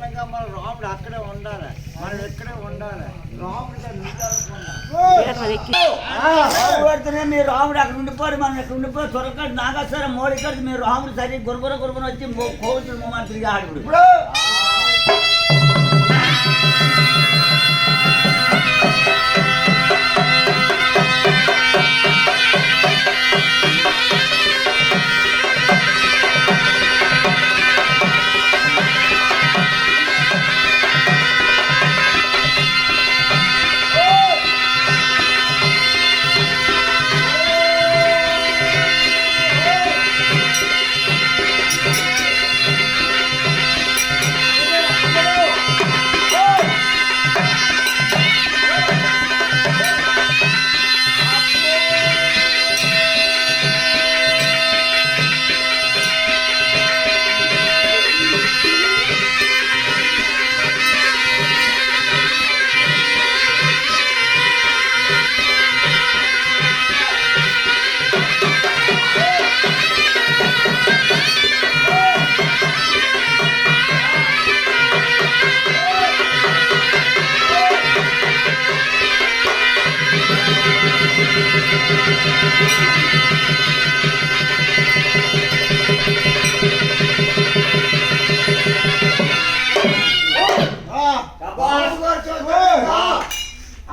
చూస్తుండగా మన రాముడు అక్కడే ఉండాలి, మనం ఎక్కడే ఉండాలి. రాముడు పడితేనే మీరు రాముడు అక్కడ ఉండిపోరు, మనం ఇక్కడ ఉండిపోయి త్వరకడు నాగేశ్వర మోడీకడు మీరు రాముడు సరి గురుగున వచ్చి కోవితుడు మన తిరిగి ఆడు.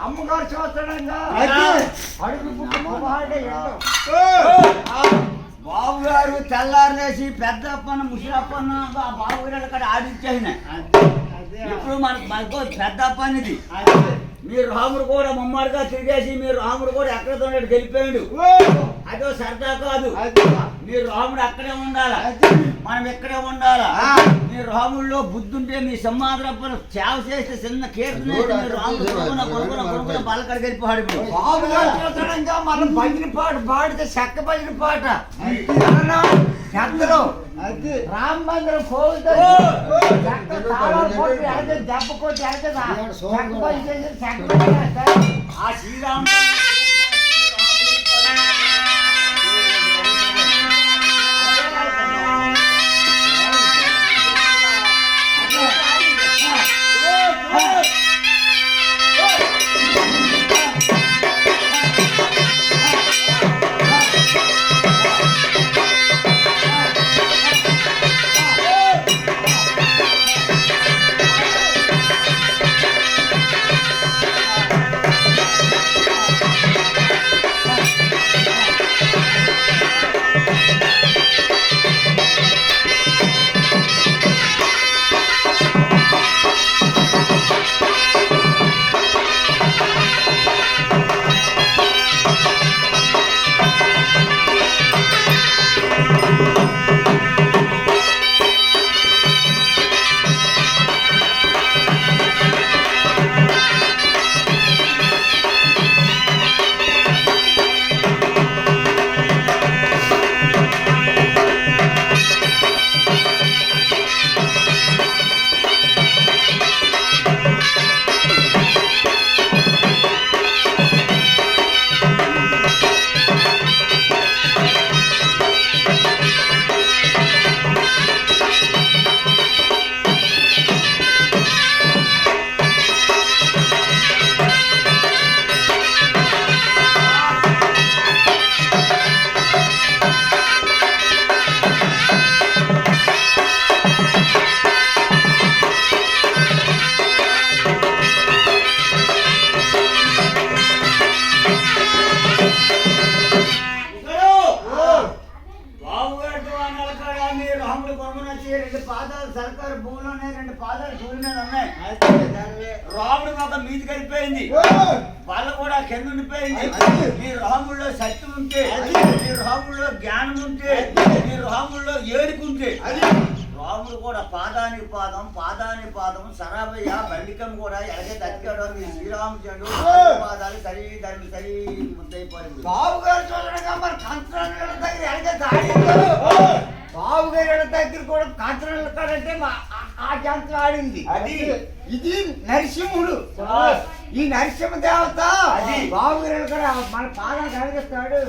అమ్మగారు చూస్తాడంగా బాబు గారు తెల్లారులేసి పెద్ద అప్పన్న ముసలప్పన్న బాబు గారు అక్కడ ఆడిచ్చేసిన ఇప్పుడు మనకు పెద్ద అప్పనిది. మీరు రాముడు కూడా ముమ్మడిగా తిరిగేసి మీరు రాముడు కూడా ఎక్కడ గెలిపోయాడు, అదో సరదా కాదు. మీరు రాముడు అక్కడే ఉండాలా, మనం ఎక్కడే ఉండాలా. మీరు రాముడిలో బుద్ధి ఉంటే మీ సింహాద్రప్పను సేవ చేస్తే చిన్న కీర్తన మీరు రాముడు కొడుకున బలకడ గెలిపాడు. మనం భజన పాట పాడితే చెక్క భజన పాట పెద్దలు రామ మందిరం పోతుంది దెబ్బ కొట్టి ఆ శ్రీరామ రాముడు ఒక మీది కలిపోయింది, వాళ్ళు కూడా కింద ఉండిపోయింది. మీ రాముల్లో శక్తి ఉంటే, మీ రాముల్లో జ్ఞానం ఉంటే, మీ రాముల్లో ఏడుకుంటే రాముడు కూడా పాదానికి పాదం పాదానికి పాదం సరాబయ్య బండికం కూడా ఎలాగే దక్కాడు. మీ శ్రీరామచంద్రుడు పాదాలు సరి దాన్ని సరి ముద్దయిపోయింది. బాబు గారు చూడగా మరి కంచరాల దగ్గర ఎలాగే దాడి బాబు గారి దగ్గర కూడా కంచరాల కాడంటే ఆ జంత్రం ఆడింది. అది ఇది నరసింహుడు, ఈ నరసింహ దేవత బాబు గారు కూడా మన పాదాలు కలిగిస్తాడు.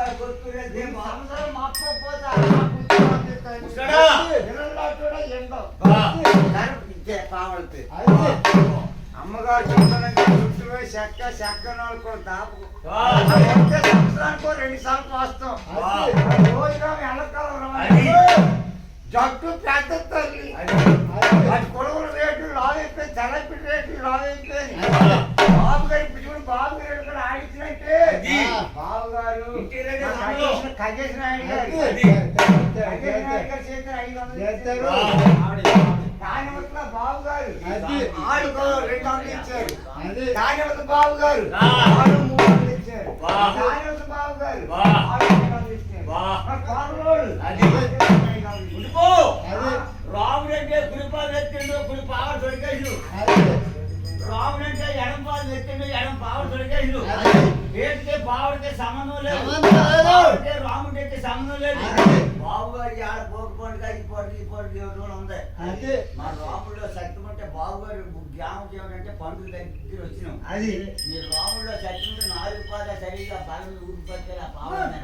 బావగారు కొట్టుకునేది సంవత్సరం మొత్తం పోతా ముసడా. పిల్లల్లో కూడా ఎండో బా. ఇచ్చే పావలతో అమ్మగారు చెప్తానంటే చుట్టూ చెక్క కూడా దాపు బా. సంవత్సరానికి 2 సార్లు వస్తాం బా. రోజుగా ఎండకాలం అది. జట్టు పెద్ద తల్లి అది. అది కొడుకుల రేట్లు లావైపోయి తెలపి రేట్లు లావైపోయి బా. బాబు గారి పిచ్చుకుని బాబు గారు కూడా ఆడించినట్టే అది. బాబు గారు ఇంటి రెడ్డి రాములు. ఖగేష్ నాయుడు గారు అది. ఖగేష్ నాయుడు గారు చేసిన 500 చేస్తారు. ఇచ్చారు. దానివల్ల బాబు గారు అది. ఆడుకో 200 ఇచ్చారు అది. దానివల్ల బాబు గారు ఆ. ఆడు 300 ఇచ్చారు బా. దానివల్ల బాబు గారు బా. ఆడు 200 ఇచ్చారు బా. మరి కోరలోడు అది. 500 ఇచ్చారు. ఉడిపో. అది. రాముడంటే కులిపాలు ఎత్తిండు కులి పావ దొరికేసిండు. రాముడంటే ఎడం పాలు ఎత్తిండు ఎడం పావ దొరికేసిండు. అది. ఏంటికే బావుడికి సంబంధం లేదు. సంబంధం లేదు. బావుడికి రాముడికి సంబంధం లేదు. అది. బాబు గారి ఆడ పోకు పండుగ ఈ పండుగ ఉంది. అది. మా రాముడిలో సత్యం అంటే బాబు గారు జ్ఞానం చేయడంటే పండుగ దగ్గర వచ్చినాం. అది. మీ రాముడిలో సత్యం ఉంటే 4 పాద సరిగా బలం ఊరిపట్టే ఆ పావులు